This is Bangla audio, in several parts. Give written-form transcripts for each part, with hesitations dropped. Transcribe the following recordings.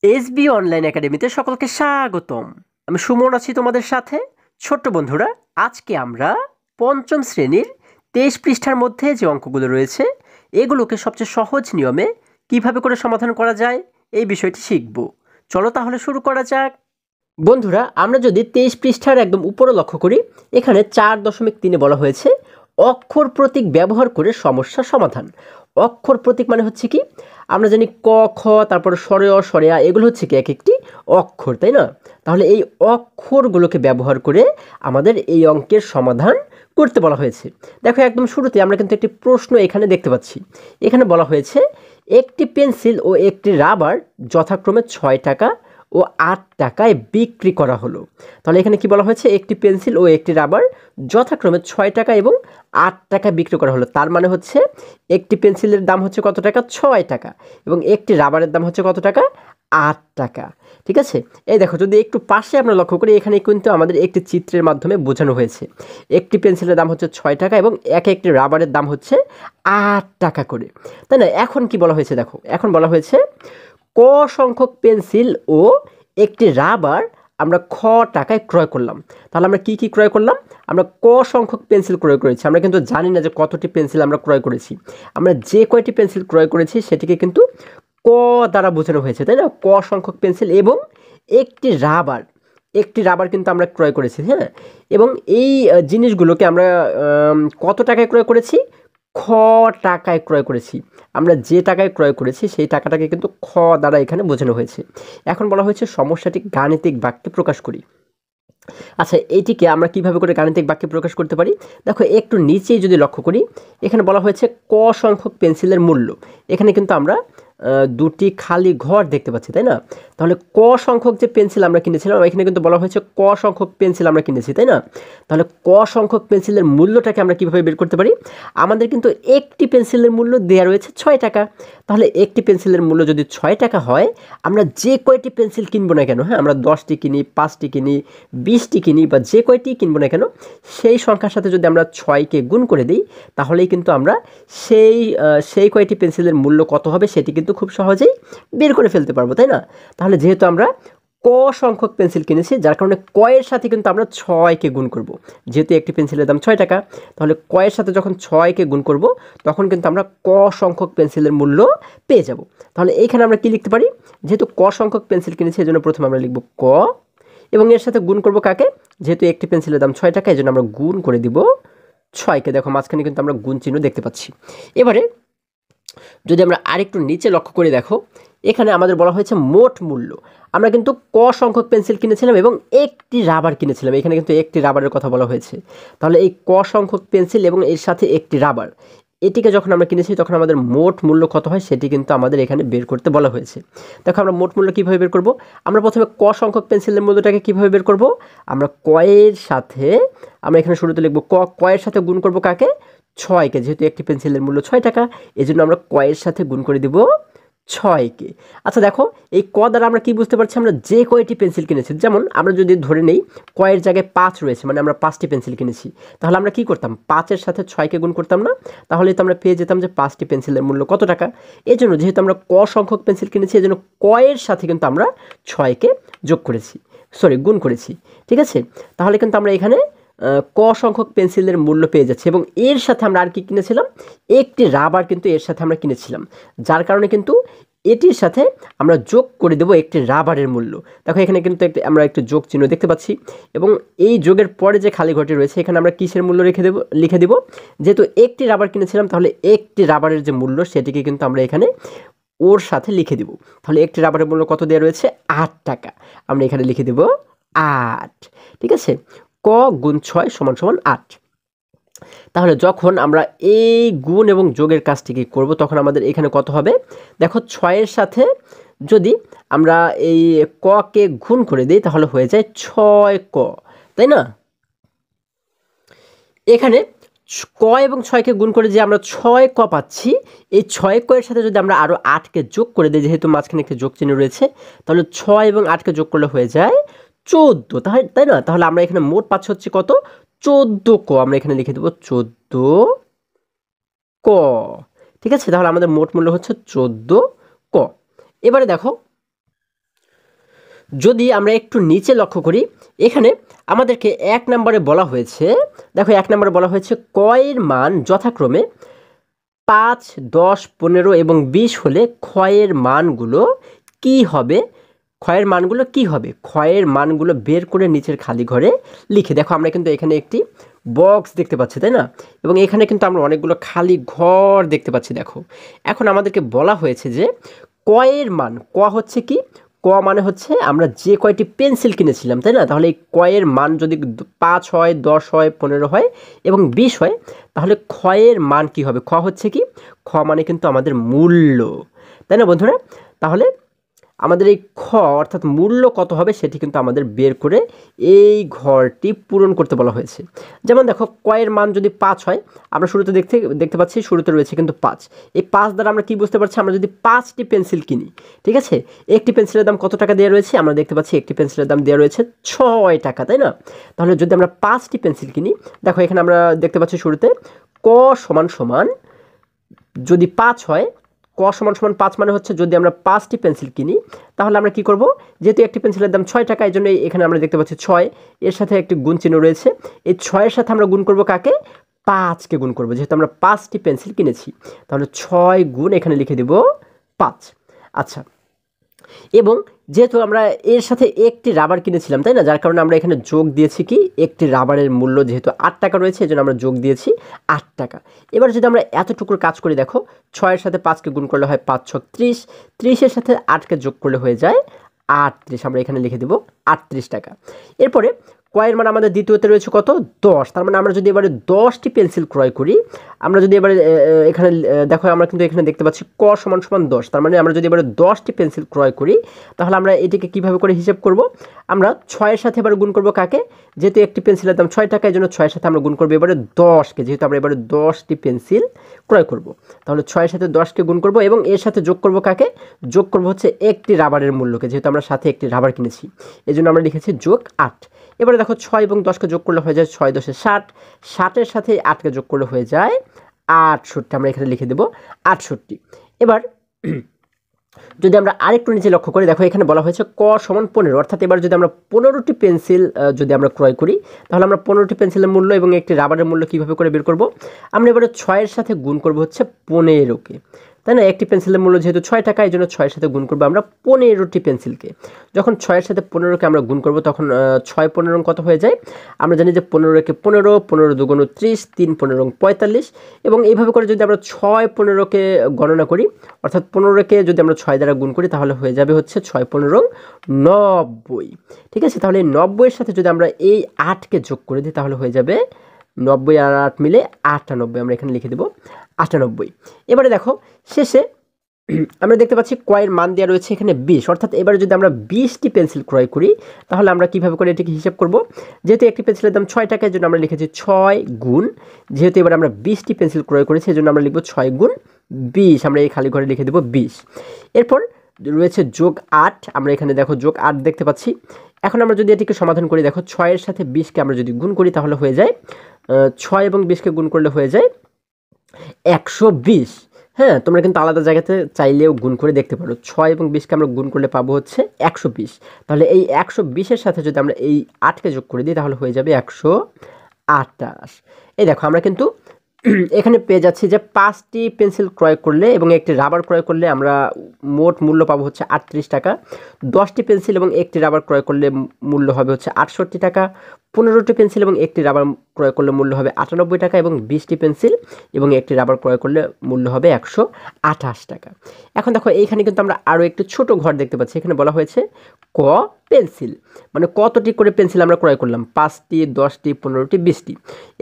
এসবি অনলাইন একাডেমিতে সকলকে স্বাগতম। আমি সুমন আছি তোমাদের সাথে। ছোট্ট বন্ধুরা, আজকে আমরা পঞ্চম শ্রেণীর 23 পৃষ্ঠার মধ্যে যে অঙ্কগুলো রয়েছে এগুলোকে সবচেয়ে সহজ নিয়মে কিভাবে করে সমাধান করা যায় এই বিষয়টি শিখব। চলো তাহলে শুরু করা যাক। বন্ধুরা, আমরা যদি 23 পৃষ্ঠার একদম উপরে লক্ষ্য করি, এখানে 4.3 বলা হয়েছে অক্ষর প্রতীক ব্যবহার করে সমস্যা সমাধান। অক্ষর প্রতীক মানে হচ্ছে কি, আমরা জানি ক খ তারপর স্বরে অ স্বরে আ এগুলো হচ্ছে কি এক একটি অক্ষর, তাই না? তাহলে এই অক্ষরগুলোকে ব্যবহার করে আমাদের এই অঙ্কের সমাধান করতে বলা হয়েছে। দেখো, একদম শুরুতে আমরা কিন্তু একটি প্রশ্ন এখানে দেখতে পাচ্ছি। এখানে বলা হয়েছে একটি পেন্সিল ও একটি রাবার যথাক্রমে 6 টাকা ও 8 টাকায় বিক্রি করা হলো। তাহলে এখানে কি বলা হয়েছে, একটি পেন্সিল ও একটি রাবার যথাক্রমে 6 টাকা এবং 8 টাকায় বিক্রি করা হলো। তার মানে হচ্ছে একটি পেন্সিলের দাম হচ্ছে কত টাকা, 6 টাকা, এবং একটি রাবারের দাম হচ্ছে কত টাকা, 8 টাকা। ঠিক আছে, এই দেখো, যদি একটু পাশে আমরা লক্ষ্য করি, এখানে কিন্তু আমাদের একটি চিত্রের মাধ্যমে বোঝানো হয়েছে একটি পেন্সিলের দাম হচ্ছে 6 টাকা এবং একটি রাবারের দাম হচ্ছে 8 টাকা করে, তাই না? এখন কি বলা হয়েছে দেখো, এখন বলা হয়েছে ক সংখ্যক পেন্সিল ও একটি রাবার আমরা খ টাকায় ক্রয় করলাম। তাহলে আমরা কি কি ক্রয় করলাম? আমরা ক সংখ্যক পেন্সিল ক্রয় করেছি। আমরা কিন্তু জানি না যে কতটি পেন্সিল আমরা ক্রয় করেছি। আমরা যে কয়টি পেন্সিল ক্রয় করেছি সেটিকে কিন্তু ক দ্বারা বোঝানো হয়েছে, তাই না? ক সংখ্যক পেন্সিল এবং একটি রাবার কিন্তু আমরা ক্রয় করেছি, হ্যাঁ। এবং এই জিনিসগুলোকে আমরা কত টাকায় ক্রয় করেছি? খ টাকায় ক্রয় করেছি। আমরা যে টাকায় ক্রয় করেছি সেই টাকাটাকে কিন্তু খ দ্বারা এখানে বোঝানো হয়েছে। এখন বলা হয়েছে সমস্যাটি গাণিতিক বাক্যে প্রকাশ করি। আচ্ছা, এইটিকে আমরা কিভাবে করে গাণিতিক বাক্যে প্রকাশ করতে পারি? দেখো, একটু নিচেই যদি লক্ষ্য করি, এখানে বলা হয়েছে ক সংখ্যক পেন্সিলের মূল্য। এখানে কিন্তু আমরা দুটি খালি ঘর দেখতে পাচ্ছি, তাই না? তাহলে ক সংখ্যক যে পেন্সিল আমরা কিনেছিলাম, এখানে কিন্তু বলা হয়েছে ক সংখ্যক পেন্সিল আমরা কিনেছি, তাই না? তাহলে ক সংখ্যক পেন্সিলের মূল্যটাকে আমরা কিভাবে বের করতে পারি? আমাদের কিন্তু একটি পেন্সিলের মূল্য দেওয়া রয়েছে 6 টাকা। তাহলে একটি পেন্সিলের মূল্য যদি 6 টাকা হয়, আমরা যে কয়টি পেন্সিল কিনবো না কেন, হ্যাঁ, আমরা 10টি কিনি, 5টি কিনি, 20টি কিনি, বা যে কয়টি কিনবো না কেন, সেই সংখ্যার সাথে যদি আমরা 6কে গুণ করে দিই, তাহলেই কিন্তু আমরা সেই কয়টি পেন্সিলের মূল্য কত হবে সেটি কিন্তু খুব সহজেই বের করে ফেলতে পারবো, তাই না? তাহলে যেহেতু আমরা ক সংখ্যক পেন্সিল কিনেছি, যার কারণে কয়ের সাথে কিন্তু আমরা 6কে গুণ করব। যেহেতু একটি পেন্সিলের দাম 6 টাকা, তাহলে কয়ের সাথে যখন 6কে গুণ করব, তখন কিন্তু আমরা ক সংখ্যক পেন্সিলের মূল্য পেয়ে যাব। তাহলে এইখানে আমরা কি লিখতে পারি? যেহেতু ক সংখ্যক পেন্সিল কিনেছি, এই জন্য প্রথমে আমরা লিখব ক, এবং এর সাথে গুণ করব কাকে? যেহেতু একটি পেন্সিলের দাম 6 টাকা, এই জন্য আমরা গুণ করে দিব 6কে। দেখো, মাঝখানে কিন্তু আমরা গুণ চিহ্ন দেখতে পাচ্ছি। এবারে যদি আমরা আরেকটু নিচে লক্ষ্য করে দেখো, এখানে আমাদের বলা হয়েছে মোট মূল্য। আমরা কিন্তু ক সংখ্যক পেন্সিল কিনেছিলাম এবং একটি রাবার কিনেছিলাম। এখানে কিন্তু একটি রাবারের কথা বলা হয়েছে। তাহলে এই ক সংখ্যক পেন্সিল এবং এর সাথে একটি রাবার, এটিকে যখন আমরা কিনেছি তখন আমাদের মোট মূল্য কত হয় সেটি কিন্তু আমাদের এখানে বের করতে বলা হয়েছে। দেখো, আমরা মোট মূল্য কীভাবে বের করব? আমরা প্রথমে ক সংখ্যক পেন্সিলের মূল্যটাকে কীভাবে বের করব? আমরা কয়ের সাথে, আমরা এখানে শুরুতে লিখব কয়ের সাথে গুণ করব কাকে? 6কে। যেহেতু একটি পেন্সিলের মূল্য 6 টাকা, এই জন্য আমরা কয়ের সাথে গুণ করে দিব 6কে। আচ্ছা দেখো, এই ক দ্বারা আমরা কি বুঝতে পারছি? আমরা যে কয়টি পেন্সিল কিনেছি, যেমন আমরা যদি ধরে নেই কয়ের জায়গায় 5 রয়েছে, মানে আমরা 5টি পেন্সিল কিনেছি, তাহলে আমরা কি করতাম? 5-এর সাথে 6কে গুণ করতাম না? তাহলে তো আমরা পেয়ে যেতাম যে 5টি পেন্সিলের মূল্য কত টাকা। এই জন্য যেহেতু আমরা ক সংখ্যক পেন্সিল কিনেছি, এই জন্য কয়ের সাথে কিন্তু আমরা 6কে যোগ করেছি, গুণ করেছি। ঠিক আছে, তাহলে কিন্তু আমরা এখানে ক সংখ্যক পেন্সিলের মূল্য পেয়ে যাচ্ছে, এবং এর সাথে আমরা আর কি কিনেছিলাম? একটি রাবার কিন্তু এর সাথে আমরা কিনেছিলাম, যার কারণে কিন্তু এটির সাথে আমরা যোগ করে দেব একটি রাবারের মূল্য। দেখো, এখানে কিন্তু আমরা একটি যোগ চিহ্ন দেখতে পাচ্ছি, এবং এই যোগের পরে যে খালি ঘরটি রয়েছে এখানে আমরা কিসের মূল্য লিখে দেব? যেহেতু একটি রাবার কিনেছিলাম, তাহলে একটি রাবারের যে মূল্য সেটিকে কিন্তু আমরা এখানে ওর সাথে লিখে দেব। তাহলে একটি রাবারের মূল্য কত দেওয়া রয়েছে? 8 টাকা। আমরা এখানে লিখে দেব 8। ঠিক আছে, ক গুণ 6 সমান সমান 8। তাহলে যখন আমরা এই গুণ এবং যোগের কাজটিকে করব, তখন আমাদের এখানে কত হবে? দেখো, 6-এর সাথে যদি আমরা এই ককে গুণ করে দিই, তাহলে হয়ে যায় 6ক, তাই না? এখানে ক এবং 6কে গুণ করে যে আমরা 6ক পাচ্ছি, এই 6ক এর সাথে যদি আমরা আরও 8কে যোগ করে দিই, যেহেতু মাঝখানে একটি যোগ চিহ্ন রয়েছে, তাহলে 6 এবং 8কে যোগ করলে হয়ে যায় 14, তাই না? তাহলে আমরা এখানে মোট পাচ্ছি হচ্ছে কত? 14ক। আমরা এখানে লিখে দেবো 14ক। ঠিক আছে, তাহলে আমাদের মোট মূল্য হচ্ছে 14ক। এবারে দেখো, যদি আমরা একটু নিচে লক্ষ্য করি, এখানে আমাদেরকে 1 নম্বরে বলা হয়েছে, দেখো 1 নম্বরে বলা হয়েছে কয়ের মান যথাক্রমে 5, 10, 15 এবং 20 হলে ক্ষয়ের মানগুলো কি হবে? ক্ষয়ের মানগুলো কি হবে? ক্ষয়ের মানগুলো বের করে নিচের খালি ঘরে লিখে। দেখো আমরা কিন্তু এখানে একটি বক্স দেখতে পাচ্ছি, তাই না? এবং এখানে কিন্তু আমরা অনেকগুলো খালি ঘর দেখতে পাচ্ছি। দেখো এখন আমাদেরকে বলা হয়েছে যে কয়ের মান, ক হচ্ছে কি? ক মানে হচ্ছে আমরা যে কয়টি পেন্সিল কিনেছিলাম, তাই না? তাহলে এই কয়ের মান যদি 5 হয়, 10 হয়, 15 হয় এবং 20 হয়, তাহলে ক্ষয়ের মান কি হবে? খ হচ্ছে কি? খ মানে কিন্তু আমাদের মূল্য, তাই না বন্ধুরা? তাহলে আমাদের এই খ অর্থাৎ মূল্য কত হবে সেটি কিন্তু আমাদের বের করে এই ঘরটি পূরণ করতে বলা হয়েছে। যেমন দেখো কয়ের মান যদি 5 হয়, আমরা শুরুতে দেখতে পাচ্ছি শুরুতে রয়েছে কিন্তু 5। এই 5 দ্বারা আমরা কি বুঝতে পারছি? আমরা যদি 5টি পেন্সিল কিনি, ঠিক আছে, একটি পেন্সিলের দাম কত টাকা দেওয়া রয়েছে? আমরা দেখতে পাচ্ছি একটি পেন্সিলের দাম দেওয়া রয়েছে 6 টাকা, তাই না? তাহলে যদি আমরা 5টি পেন্সিল কিনি, দেখো এখানে আমরা দেখতে পাচ্ছি শুরুতে ক সমান সমান যদি 5 হয়, ক সমান সমান 5 মানে হচ্ছে যদি আমরা 5টি পেন্সিল কিনি, তাহলে আমরা কি করব? যেহেতু একটি পেন্সিলের দাম 6 টাকা, এই জন্য এখানে আমরা দেখতে পাচ্ছি 6, এর সাথে একটি গুণ চিহ্ন রয়েছে। এই 6 এর সাথে আমরা গুণ করব কাকে? 5কে গুণ করব, যেহেতু আমরা 5টি পেন্সিল কিনেছি। তাহলে 6 গুণ এখানে লিখে দেব 5। আচ্ছা, এবং যেহেতু আমরা এর সাথে একটি রাবার কিনেছিলাম, তাই না? যার কারণে আমরা এখানে যোগ দিয়েছি কি? একটি রাবারের মূল্য যেহেতু 8 টাকা রয়েছে, এই জন্য আমরা যোগ দিয়েছি 8 টাকা। এবার যদি আমরা এতটুকুর কাজ করি, দেখো 6 এর সাথে 5কে গুণ করলে হয় 5 6 30, 30 এর সাথে 8কে যোগ করলে হয়ে যায় 38, আমরা এখানে লিখে দেব 38 টাকা। এরপরে কয়ের মান আমাদের দ্বিতীয়তে রয়েছে কত? 10। তার মানে আমরা যদি এবারে 10টি পেন্সিল ক্রয় করি, আমরা যদি এবারে এখানে দেখো আমরা কিন্তু এখানে দেখতে পাচ্ছি ক সমান সমান 10। তার মানে আমরা যদি এবারে 10টি পেন্সিল ক্রয় করি, তাহলে আমরা এটিকে কিভাবে করে হিসাব করব? আমরা 6 এর সাথে এবারে গুণ করব কাকে? যেহেতু একটি পেন্সিলের দাম 6 টাকা, এই জন্য 6 এর সাথে আমরা গুণ করব এবারে 10কে, যেহেতু আমরা এবারে 10টি পেন্সিল ক্রয় করব। তাহলে 6 এর সাথে 10কে গুণ করব এবং এর সাথে যোগ করব কাকে? যোগ করব হচ্ছে একটি রাবারের মূল্যকে, যেহেতু আমরা সাথে একটি রাবার কিনেছি, এই জন্য আমরা লিখেছি যোগ 8। এবারে দেখো 6 এবং 10কে যোগ করলে হয়ে যায় 6 10 60, 60 এর সাথে 8কে যোগ করলে হয়ে যায় 68, আমরা এখানে লিখে দেব 68। এবার যদি আমরা আরেকটু নিচে লক্ষ্য করি, দেখো এখানে বলা হয়েছে ক সমান 15, অর্থাৎ এবার যদি আমরা 15টি পেন্সিল যদি আমরা ক্রয় করি, তাহলে আমরা 15টি পেন্সিলের মূল্য এবং একটি রাবারের মূল্য কীভাবে করে বের করব? আমরা এবারে 6 এর সাথে গুণ করব হচ্ছে 15কে, তাই না? একটি পেন্সিলের মূল্য যেহেতু 6 টাকা, এই জন্য 6 এর সাথে গুণ করবো আমরা 15টি পেন্সিলকে। যখন 6 এর সাথে 15কে আমরা গুণ করব, তখন 6 15 কত হয়ে যায়? আমরা জানি যে 15কে 15, 15 দুগুণ 30, 3 15 45, এবং এইভাবে করে যদি আমরা 6 15কে গণনা করি, অর্থাৎ 15কে যদি আমরা 6 দ্বারা গুণ করি, তাহলে হয়ে যাবে হচ্ছে 6 15 90, ঠিক আছে? তাহলে এই 90 এর সাথে যদি আমরা এই 8কে যোগ করে দিই, তাহলে হয়ে যাবে 90 আর 8 মিলে 98, আমরা এখানে লিখে দেব 98। এবারে দেখো শেষে আমরা দেখতে পাচ্ছি কয়ের মান দেওয়া রয়েছে এখানে 20, অর্থাৎ এবারে যদি আমরা 20টি পেন্সিল ক্রয় করি, তাহলে আমরা কিভাবে করে এটিকে হিসাব করব? যেহেতু একটি পেন্সিলের দাম 6 টাকা, এর জন্য আমরা লিখেছি 6 গুণ, যেহেতু এবার আমরা 20টি পেন্সিল ক্রয় করেছি, এই জন্য আমরা লিখব 6 গুণ 20, আমরা এই খালি ঘরে লিখে দেব 20। এরপর রয়েছে যোগ 8, আমরা এখানে দেখো যোগ 8 দেখতে পাচ্ছি। এখন আমরা যদি এটিকে সমাধান করি, দেখো 6 এর সাথে 20কে আমরা যদি গুণ করি, তাহলে হয়ে যায় 6 এবং 20কে গুণ করলে হয়ে যায় 120। হ্যাঁ, তোমরা কিন্তু আলাদা জায়গাতে চাইলেও গুণ করে দেখতে পারো। 6 এবং 20কে আমরা গুণ করলে পাবো হচ্ছে 120। তাহলে এই 120-এর সাথে যদি আমরা এই 8কে যোগ করে দিই, তাহলে হয়ে যাবে 128। এই দেখো আমরা কিন্তু এখানে পেয়ে যাচ্ছি যে 5টি পেন্সিল ক্রয় করলে এবং একটি রাবার ক্রয় করলে আমরা মোট মূল্য পাবো হচ্ছে 38 টাকা। 10টি পেন্সিল এবং একটি রাবার ক্রয় করলে মূল্য হবে হচ্ছে 68 টাকা। 15টি পেন্সিল এবং একটি রাবার ক্রয় করলে মূল্য হবে 98 টাকা, এবং 20টি পেন্সিল এবং একটি রাবার ক্রয় করলে মূল্য হবে 128 টাকা। এখন দেখো এইখানে কিন্তু আমরা আরও একটি ছোট ঘর দেখতে পাচ্ছি। এখানে বলা হয়েছে ক পেন্সিল, মানে কতটি করে পেন্সিল আমরা ক্রয় করলাম? 5টি, 10টি, 15টি, 20টি।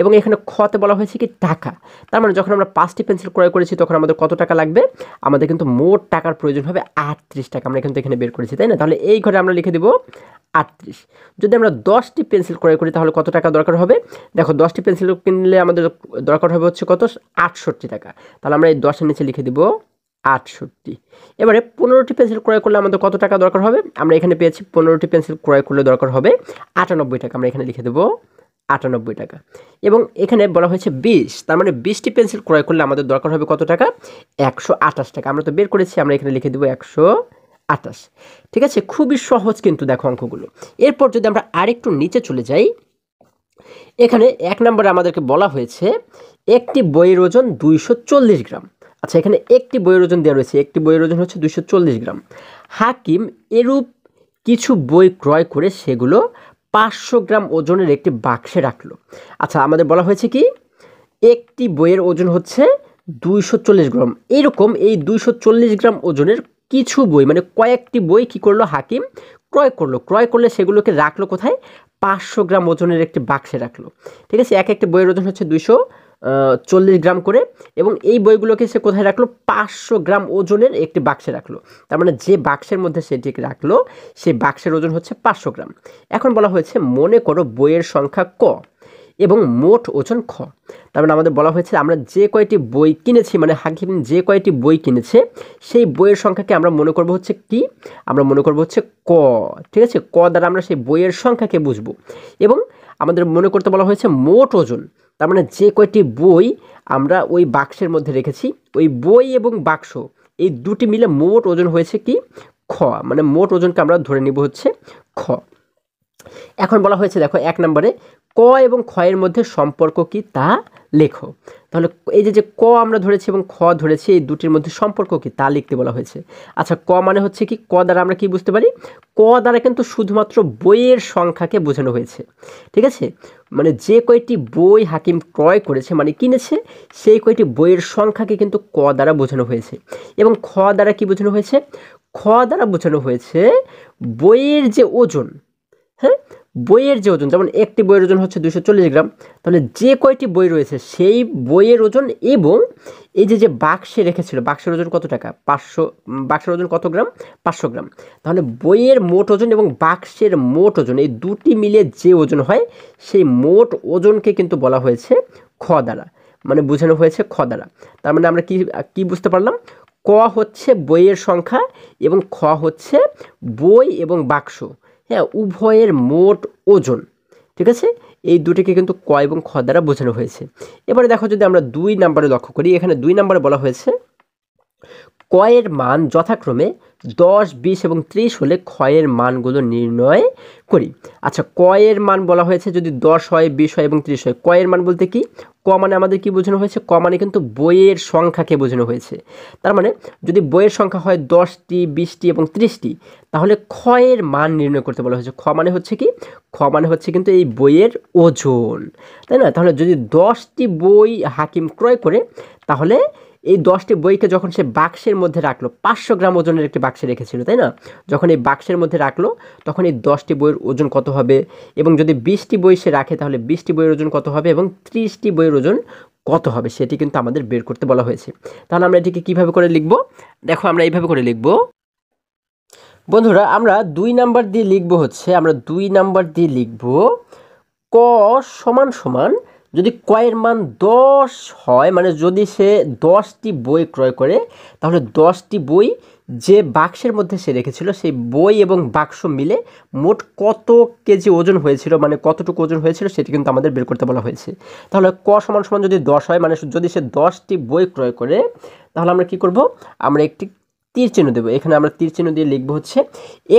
এবং এখানে খতে বলা হয়েছে কি টাকা। তার মানে যখন আমরা 5টি পেন্সিল ক্রয় করেছি, তখন আমাদের কত টাকা লাগবে? আমাদের কিন্তু মোট টাকার প্রয়োজন হবে 38 টাকা। আমরা কিন্তু এখানে বের করেছি, তাই না? তাহলে এই ঘরে আমরা লিখে দেব 38। যদি আমরা 10টি পেন্সিল ক্রয় করি, তাহলে কত টাকা দরকার হবে? দেখো 10টি পেন্সিল কিনলে আমাদের দরকার হবে হচ্ছে কত? 68 টাকা। তাহলে আমরা এই 10-এর নিচে লিখে দেব 68। এবারে 15টি পেন্সিল ক্রয় করলে আমাদের কত টাকা দরকার হবে? আমরা এখানে পেয়েছি 15টি পেন্সিল ক্রয় করলে দরকার হবে 98 টাকা। আমরা এখানে লিখে দেব 98 টাকা। এবং এখানে বলা হয়েছে 20, তার মানে 20টি পেন্সিল ক্রয় করলে আমাদের দরকার হবে কত টাকা? 128 টাকা। আমরা তো বের করেছি, আমরা এখানে লিখে দেব 128 28। ঠিক আছে, খুবই সহজ কিন্তু দেখো অঙ্কগুলো। এরপর যদি আমরা আরেকটু নিচে চলে যাই, এখানে 1 নম্বরে আমাদেরকে বলা হয়েছে একটি বইয়ের ওজন 240 গ্রাম। আচ্ছা, এখানে একটি বইয়ের ওজন দেওয়া রয়েছে, একটি বইয়ের ওজন হচ্ছে 240 গ্রাম। হাকিম এরূপ কিছু বই ক্রয় করে সেগুলো 500 গ্রাম ওজনের একটি বাক্সে রাখলো। আচ্ছা, আমাদের বলা হয়েছে কি একটি বইয়ের ওজন হচ্ছে 240 গ্রাম, এইরকম এই 240 গ্রাম ওজনের কিছু বই মানে কয়েকটি বই কি করলো হাকিম ক্রয় করলে সেগুলোকে রাখলো কোথায়, 500 গ্রাম ওজনের একটি বাক্সে রাখলো। ঠিক আছে, এক একটি বইয়ের ওজন হচ্ছে 240 গ্রাম করে, এবং এই বইগুলোকে সে কোথায় রাখলো, 500 গ্রাম ওজনের একটি বাক্সে রাখলো। তার মানে যে বাক্সের মধ্যে সেটিকে রাখলো সেই বাক্সের ওজন হচ্ছে 500 গ্রাম। এখন বলা হয়েছে মনে করো বইয়ের সংখ্যা ক এবং মোট ওজন খ। তার মানে আমাদের বলা হয়েছে আমরা যে কয়টি বই কিনেছি, মানে হাকিম যে কয়টি বই কিনেছে সেই বইয়ের সংখ্যাকে আমরা মনে করব হচ্ছে কি, আমরা মনে করব হচ্ছে ক। ঠিক আছে, ক দ্বারা আমরা সেই বইয়ের সংখ্যাকে বুঝবো। এবং আমাদের মনে করতে বলা হয়েছে মোট ওজন, তার মানে যে কয়টি বই আমরা ওই বাক্সের মধ্যে রেখেছি, ওই বই এবং বাক্স এই দুটি মিলে মোট ওজন হয়েছে কি খ, মানে মোট ওজনকে আমরা ধরে নিব হচ্ছে খ। এখন বলা হয়েছে দেখো 1 নম্বরে ক এবং খ এর মধ্যে সম্পর্ক কি তা লেখো। তাহলে এই যে ক আমরা ধরেছি এবং খ ধরেছি, এই দুটির মধ্যে সম্পর্ক কি তা লিখতে বলা হয়েছে। আচ্ছা, ক মানে হচ্ছে কি, ক দ্বারা আমরা কি বুঝতে পারি, ক দ্বারা কিন্তু শুধুমাত্র বইয়ের সংখ্যাকে বোঝানো হয়েছে। ঠিক আছে, মানে যে কয়টি বই হাকিম ক্রয় করেছে মানে কিনেছে সেই কয়টি বইয়ের সংখ্যাকে কিন্তু ক দ্বারা বোঝানো হয়েছে। এবং খ দ্বারা কি বোঝানো হয়েছে, খ দ্বারা বোঝানো হয়েছে বইয়ের যে ওজন, হ্যাঁ বইয়ের যে ওজন, যেমন একটি বইয়ের ওজন হচ্ছে 240 গ্রাম, তাহলে যে কয়টি বই রয়েছে সেই বইয়ের ওজন, এবং এই যে বাক্সে রেখেছিল বাক্সের ওজন কত টাকা 500, বাক্সের ওজন কত গ্রাম 500 গ্রাম। তাহলে বইয়ের মোট ওজন এবং বাক্সের মোট ওজন এই দুটি মিলে যে ওজন হয় সেই মোট ওজনকে কিন্তু বলা হয়েছে খ দ্বারা, মানে বোঝানো হয়েছে খ দ্বারা। তার মানে আমরা কি বুঝতে পারলাম, ক হচ্ছে বইয়ের সংখ্যা এবং খ হচ্ছে বই এবং বাক্স, হ্যাঁ উভয়ের মোট ওজন। ঠিক আছে, এই দুটিকে কিন্তু ক এবং খ দ্বারা বোঝানো হয়েছে। এবারে দেখো যদি আমরা 2 নম্বরে লক্ষ্য করি, এখানে 2 নম্বরে বলা হয়েছে ক এর মান যথাক্রমে 10, 20 এবং 30 হলে খ এর মানগুলো নির্ণয় করি। আচ্ছা, ক এর মান বলা হয়েছে যদি 10 হয়, 20 হয় এবং 30 হয়। ক এর মান বলতে কি, ক মানে আমাদের কি বোঝানো হয়েছে, ক মানে কিন্তু বইয়ের সংখ্যাকে বোঝানো হয়েছে। তার মানে যদি বইয়ের সংখ্যা হয় 10টি, 20টি এবং 30টি, তাহলে খ এর মান নির্ণয় করতে বলা হয়েছে। খ মানে হচ্ছে কি, খ মানে হচ্ছে কিন্তু এই বইয়ের ওজন, তাই না। তাহলে যদি 10টি বই হাকিম ক্রয় করে, তাহলে এই 10টি বইকে যখন সে বাক্সের মধ্যে রাখলো, 500 গ্রাম ওজনের একটি বাক্সে রেখেছিল, তাই না। যখন এই বাক্সের মধ্যে রাখলো তখন এই 10টি বইয়ের ওজন কত হবে, এবং যদি 20টি বই সে রাখে তাহলে 20টি বইয়ের ওজন কত হবে, এবং 30টি বইয়ের ওজন কত হবে সেটি কিন্তু আমাদের বের করতে বলা হয়েছে। তাহলে আমরা এটিকে কিভাবে করে লিখব, দেখো আমরা এইভাবে করে লিখব বন্ধুরা। আমরা 2 নাম্বার দিয়ে লিখব হচ্ছে, আমরা 2 নাম্বার দিয়ে লিখব ক সমান সমান, যদি ক এর মান 10 হয়, মানে যদি সে 10টি বই ক্রয় করে, তাহলে 10টি বই যে বাক্সের মধ্যে সে রেখেছিল সেই বই এবং বাক্স মিলে মোট কত কেজি ওজন হয়েছিল, মানে কতটুকু ওজন হয়েছিল সেটি কিন্তু আমাদের বের করতে বলা হয়েছে। তাহলে ক সমান সমান যদি 10 হয়, মানে যদি সে 10টি বই ক্রয় করে, তাহলে আমরা কি করব, আমরা একটি তীর চিহ্ন দেবো। এখানে আমরা তীর চিহ্ন দিয়ে লিখবো হচ্ছে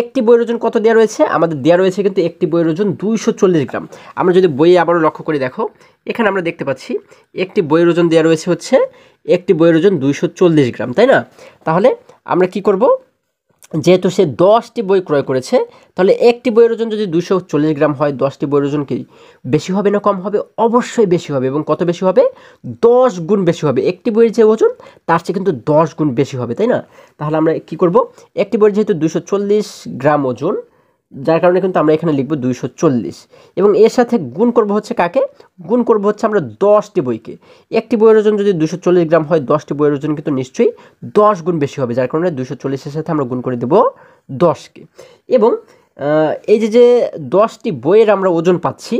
একটি বইয়ের ওজন কত দেওয়া রয়েছে, আমাদের দেওয়া রয়েছে কিন্তু একটি বইয়ের ওজন 240 গ্রাম। আমরা যদি বইয়ে আবারও লক্ষ্য করে দেখো, এখানে আমরা দেখতে পাচ্ছি একটি বইয়ের ওজন দেওয়া রয়েছে হচ্ছে একটি বইয়ের ওজন 240 গ্রাম, তাই না। তাহলে আমরা কি করব, যেহেতু সে 10টি বই ক্রয় করেছে, তাহলে একটি বইয়ের ওজন যদি 240 গ্রাম হয়, 10টি বইয়ের ওজন কি বেশি হবে না কম হবে, অবশ্যই বেশি হবে। এবং কত বেশি হবে, 10 গুণ বেশি হবে। একটি বইয়ের যে ওজন তার চেয়ে কিন্তু 10 গুণ বেশি হবে, তাই না। তাহলে আমরা কি করব, একটি বইয়ের যেহেতু 240 গ্রাম ওজন, যার কারণে কিন্তু আমরা এখানে লিখব 240, এবং এর সাথে গুণ করব হচ্ছে কাকে, গুণ করব হচ্ছে আমরা 10টি বইকে। একটি বইয়ের ওজন যদি 240 গ্রাম হয়, 10টি বইয়ের ওজন কিন্তু নিশ্চয়ই 10 গুণ বেশি হবে, যার কারণে 240-এর সাথে আমরা গুণ করে দেব 10কে। এবং এই যে 10টি বইয়ের আমরা ওজন পাচ্ছি,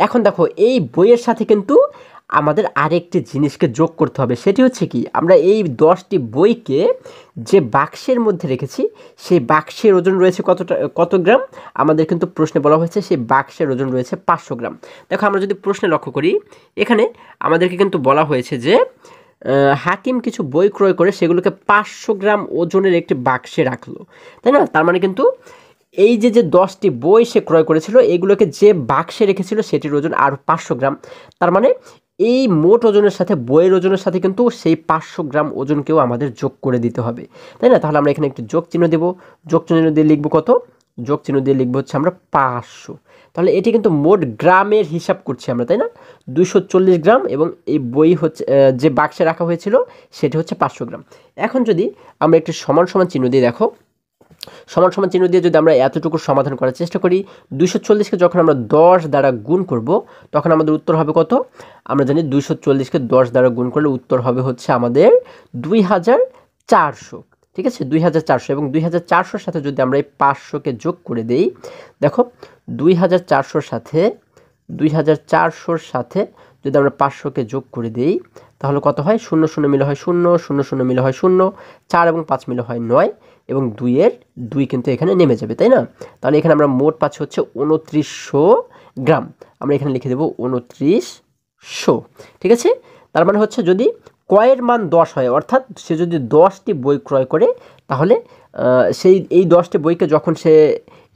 এখন দেখো এই বইয়ের সাথে কিন্তু আমাদের আরেকটি জিনিসকে যোগ করতে হবে, সেটি হচ্ছে কি, আমরা এই 10টি বইকে যে বাক্সের মধ্যে রেখেছি সেই বাক্সের ওজন রয়েছে কত গ্রাম, আমাদের কিন্তু প্রশ্নে বলা হয়েছে সেই বাক্সের ওজন রয়েছে 500 গ্রাম। দেখো আমরা যদি প্রশ্নে লক্ষ্য করি, এখানে আমাদেরকে কিন্তু বলা হয়েছে যে হাকিম কিছু বই ক্রয় করে সেগুলোকে 500 গ্রাম ওজনের একটি বাক্সে রাখলো, তাই না? তার মানে কিন্তু এই যে 10টি বই সে ক্রয় করেছিল এগুলোকে যে বাক্সে রেখেছিল সেটির ওজন আরও 500 গ্রাম। তার মানে এই মোট ওজনের সাথে বইয়ের ওজনের সাথে কিন্তু সেই 500 গ্রাম ওজনকেও আমাদের যোগ করে দিতে হবে, তাই না? তাহলে আমরা এখানে একটি যোগ চিহ্ন দেব, যোগ চিহ্ন দিয়ে লিখবো কত? যোগ চিহ্ন দিয়ে লিখবো হচ্ছে আমরা 500। তাহলে এটি কিন্তু মোট গ্রামের হিসাব করছি আমরা, তাই না? 240 গ্রাম এবং এই বই হচ্ছে যে বাক্সে রাখা হয়েছিল সেটি হচ্ছে 500 গ্রাম। এখন যদি আমরা একটি সমান সমান চিহ্ন দিয়ে দেখো, সমান সমান চিহ্ন দিয়ে যদি আমরা এতটুকু সমাধান করার চেষ্টা করি, 240কে যখন আমরা 10 দ্বারা গুণ করব তখন আমাদের উত্তর হবে কত? আমরা জানি 240কে 10 দ্বারা গুণ করলে উত্তর হবে হচ্ছে আমাদের 2400। ঠিক আছে, 2400 এবং 2400 সাথে যদি আমরা এই 500কে যোগ করে দেই, দেখো 2400 সাথে 2400 সাথে যদি আমরা 500কে যোগ করে দেই তাহলে কত হয়? 0 0 মিলে হয় 0, 0 0 মিলে হয় 0, 4 এবং 5 মিলে হয় 9 এবং 2-এর 2 কিন্তু এখানে নেমে যাবে, তাই না? তাহলে এখানে আমরা মোট পাচ্ছি হচ্ছে 2900 গ্রাম। আমরা এখানে লিখে দেবো 2900। ঠিক আছে, তার মানে হচ্ছে যদি ক্রয়ের মান 10 হয়, অর্থাৎ সে যদি 10টি বই ক্রয় করে তাহলে এই 10টি বইকে যখন সে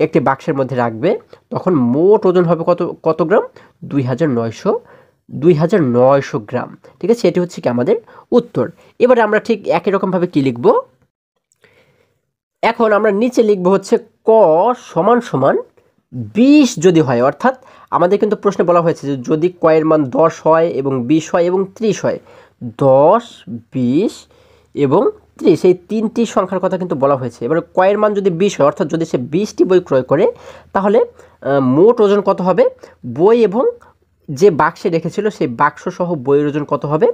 একটি বাক্সের মধ্যে রাখবে তখন মোট ওজন হবে কত গ্রাম? 2900 গ্রাম। ঠিক আছে, এটি হচ্ছে কি আমাদের উত্তর। এবারে আমরা ঠিক একই রকমভাবে কি লিখব? এখন আমরা নিচে লিখব হচ্ছে ক সমান সমান 20 যদি হয়, অর্থাৎ আমাদের কিন্তু প্রশ্নে বলা হয়েছে যে যদি কয়ের মান 10 হয় এবং 20 হয় এবং 30 হয়, 10, 20 এবং 30 এই তিনটি সংখ্যার কথা কিন্তু বলা হয়েছে। এবার কয়ের মান যদি 20 হয়, অর্থাৎ যদি সে 20টি বই ক্রয় করে তাহলে মোট ওজন কত হবে? বই এবং যে বাক্সে রেখেছিল সেই বাক্স সহ বইয়ের ওজন কত হবে?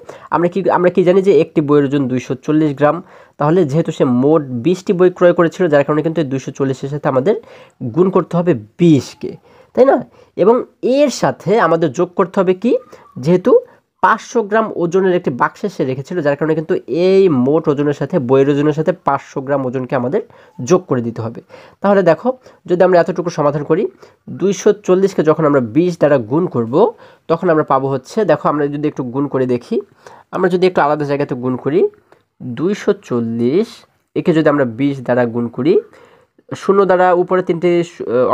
আমরা কি জানি যে একটি বইয়ের ওজন 240 গ্রাম। তাহলে যেহেতু সে মোট 20টি বই ক্রয় করেছিল যার কারণে কিন্তু 240-এর সাথে আমাদের গুণ করতে হবে 20কে, তাই না? এবং এর সাথে আমাদের যোগ করতে হবে কি? যেহেতু 500 গ্রাম ওজনের একটি বাক্সে সে রেখেছিল যার কারণে কিন্তু এই মোট ওজনের সাথে বইয়ের ওজনের সাথে 500 গ্রাম ওজনকে আমাদের যোগ করে দিতে হবে। তাহলে দেখো যদি আমরা এতটুকু সমাধান করি, 240কে যখন আমরা 20 দ্বারা গুণ করব তখন আমরা পাবো হচ্ছে, দেখো আমরা যদি একটু গুণ করে দেখি, আমরা যদি একটু আলাদা জায়গাতে গুণ করি, 240 একে যদি আমরা 20 দ্বারা গুণ করি, শূন্য দ্বারা উপরে তিনটে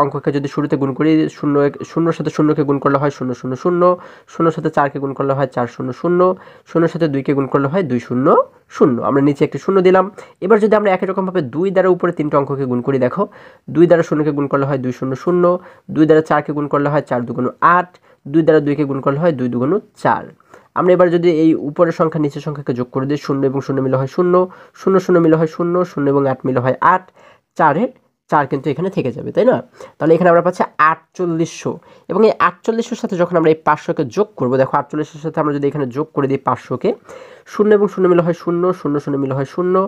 অঙ্ককে যদি শুরুতে গুণ করি, শূন্যর সাথে শূন্যকে গুণ করলে হয় 0 0 0, শূন্যর সাথে 4কে গুণ করলে হয় 4 0 0, শূন্যর সাথে 2কে গুণ করলে হয় 2 0 0। আমরা নিচে একটি শূন্য দিলাম। এবার যদি আমরা একই রকমভাবে 2 দ্বারা উপরে তিনটে অঙ্ককে গুণ করি, দেখো 2 দ্বারা শূন্যকে গুণ করলে হয় 2 0 0, 2 দ্বারা 4কে গুণ করলে হয় 4 2 8, 2 দ্বারা 2কে গুণ করলে হয় 2 2 4। আমরা এবার যদি এই উপরের সংখ্যা নিচের সংখ্যাকে যোগ করে দিই, 0 এবং 0 মিলে হয় 0, 0 0 মিলে হয় 0, 0 এবং 8 মিলে হয় 8, 4 কিন্তু এখানে থেকে যাবে, তাই না? তাহলে এখানে আমরা পাচ্ছি 4800 এবং এই 4800-র সাথে যখন আমরা এই 500কে যোগ করব, দেখো 4800-এর সাথে আমরা যদি এখানে যোগ করে দিই 500কে, 0 এবং 0 মিলে হয় 0, 0 0 মিলে হয় 0,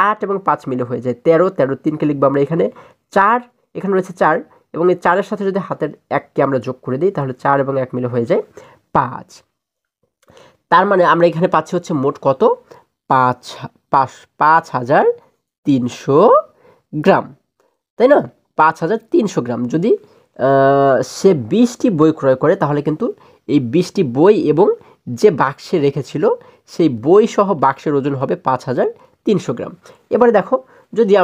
8 এবং 5 মিলে হয়ে যায় 13, 13 3কে লিখবো আমরা এখানে 4, এখানে রয়েছে 4 এবং এই 4-এর সাথে যদি হাতের 1কে আমরা যোগ করে দিই তাহলে 4 এবং 1 মিলে হয়ে যায় 5। তার মানে আমরা এখানে পাচ্ছি হচ্ছে মোট কত? 5300 গ্রাম, তাই না? 5300 গ্রাম। যদি সে 20টি বই ক্রয় করে তাহলে কিন্তু এই 20টি বই এবং যে বাক্সে রেখেছিল সেই বই সহ বাক্সের ওজন হবে 5300 গ্রাম। এবারে দেখো যদি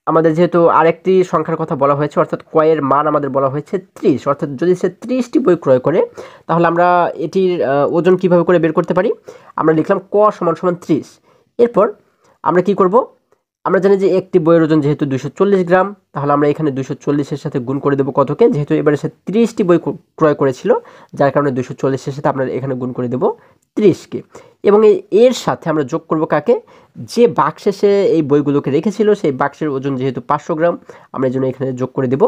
আমাদের যেহেতু আরেকটি সংখ্যার কথা বলা হয়েছে, অর্থাৎ কয়ের মান আমাদের বলা হয়েছে 30, অর্থাৎ যদি সে 30টি বই ক্রয় করে তাহলে আমরা এটির ওজন কিভাবে করে বের করতে পারি? আমরা লিখলাম ক সমান সমান 30। এরপর আমরা কি করব? আমরা জানি যে একটি বইয়ের ওজন যেহেতু 240 গ্রাম, তাহলে আমরা এখানে 240-এর সাথে গুণ করে দেবো কতকে? যেহেতু এবারে সে 30টি বই ক্রয় করেছিল যার কারণে 240-এর সাথে আমরা এখানে গুণ করে দেবো 30কে এবং এর সাথে আমরা যোগ করব কাকে? যে বাক্সে সে এই বইগুলোকে রেখেছিল সেই বাক্সের ওজন যেহেতু 500 গ্রাম, আমরা এই জন্য এখানে যোগ করে দেব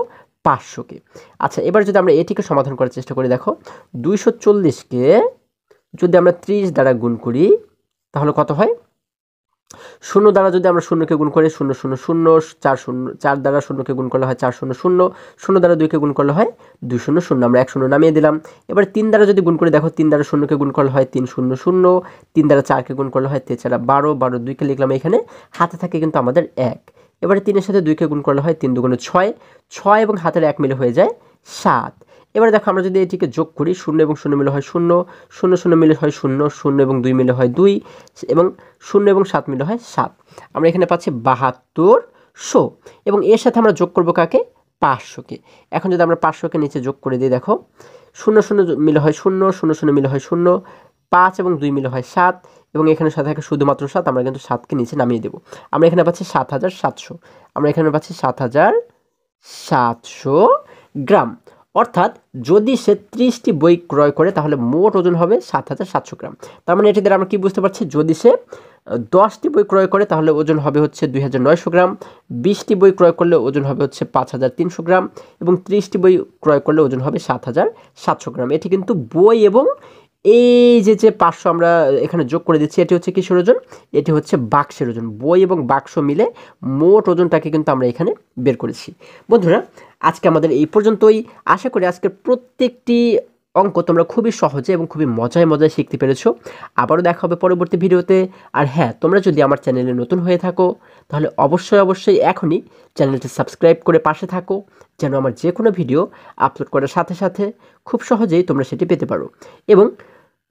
500কে। আচ্ছা, এবার যদি আমরা এটিকে সমাধান করার চেষ্টা করি, দেখো 240কে যদি আমরা 30 দ্বারা গুণ করি তাহলে কত হয়? 0 দ্বারা যদি আমরা শূন্যকে গুণ করি 0 0 0, 4 দ্বারা শূন্যকে গুণ করলে হয় 4 0 0, 0 দ্বারা 2কে গুণ করলে হয় 2 0 0, আমরা 1 0 নামিয়ে দিলাম। এবার 3 দ্বারা যদি গুণ করি, দেখো 3 দ্বারা শূন্যকে গুণ করলে হয় 3 0 0, 3 দ্বারা 4কে গুণ করলে হয় 3 4 12, 12 2কে লিখলাম এখানে, হাতে থাকে কিন্তু আমাদের 1। এবারে 3-এর সাথে 2কে গুণ করলে হয় 3 2 6, 6 এবং হাতের 1 মিলে হয়ে যায় 7। এবারে দেখো আমরা যদি এটিকে যোগ করি, 0 এবং 0 মিলে হয় 0, 0 0 মিলে হয় 0, 0 এবং 2 মিলে হয় 2 এবং 0 এবং 7 মিলে হয় 7। আমরা এখানে পাচ্ছি 7200 এবং এর সাথে আমরা যোগ করব কাকে? 500কে। এখন যদি আমরা 500কে নিচে যোগ করে দিই, দেখো 0 0 মিলে হয় 0, 0 0 মিলে হয় 0, 5 এবং 2 মিলে হয় 7 এবং এখানে সাথে থাকে শুধুমাত্র 7। আমরা কিন্তু 7কে নিচে নামিয়ে দেব। আমরা এখানে পাচ্ছি 7700। আমরা এখানে পাচ্ছি 7700 গ্রাম। অর্থাৎ যদি সে 30টি বই ক্রয় করে তাহলে মোট ওজন হবে 7700 গ্রাম। তার মানে এটি দ্বারা আমরা কি বুঝতে পারছি? যদি সে 10টি বই ক্রয় করে তাহলে ওজন হবে হচ্ছে 2900 গ্রাম, 20টি বই ক্রয় করলে ওজন হবে হচ্ছে 5300 গ্রাম এবং 30টি বই ক্রয় করলে ওজন হবে 7700 গ্রাম। এটি কিন্তু বই এবং এই যে 500 আমরা এখানে যোগ করে দিচ্ছি, এটি হচ্ছে কিসের ওজন? এটি হচ্ছে বাক্সের ওজন। বই এবং বাক্স মিলে মোট ওজনটাকে কিন্তু আমরা এখানে বের করেছি। বন্ধুরা, আজকে আমাদের এই পর্যন্তই। আশা করি আজকের প্রত্যেকটি অঙ্ক তোমরা খুবই সহজে এবং খুবই মজায় মজায় শিখতে পেরেছো। আবারও দেখা হবে পরবর্তী ভিডিওতে। আর হ্যাঁ, তোমরা যদি আমার চ্যানেলে নতুন হয়ে থাকো তাহলে অবশ্যই এখনই চ্যানেলটি সাবস্ক্রাইব করে পাশে থাকো, যেন আমার যে কোনো ভিডিও আপলোড করার সাথে সাথে খুব সহজেই তোমরা সেটি পেতে পারো। এবং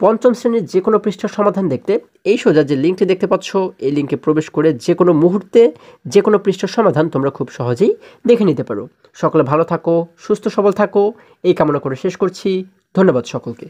পঞ্চম শ্রেণীর যে কোনো পৃষ্ঠার সমাধান দেখতে এই সোজা যে লিঙ্কটি দেখতে পাচ্ছ, এই লিঙ্কে প্রবেশ করে যে কোনো মুহূর্তে যে কোনো পৃষ্ঠার সমাধান তোমরা খুব সহজেই দেখে নিতে পারো। সকলে ভালো থাকো, সুস্থ সবল থাকো, এই কামনা করে শেষ করছি। ধন্যবাদ সকলকে।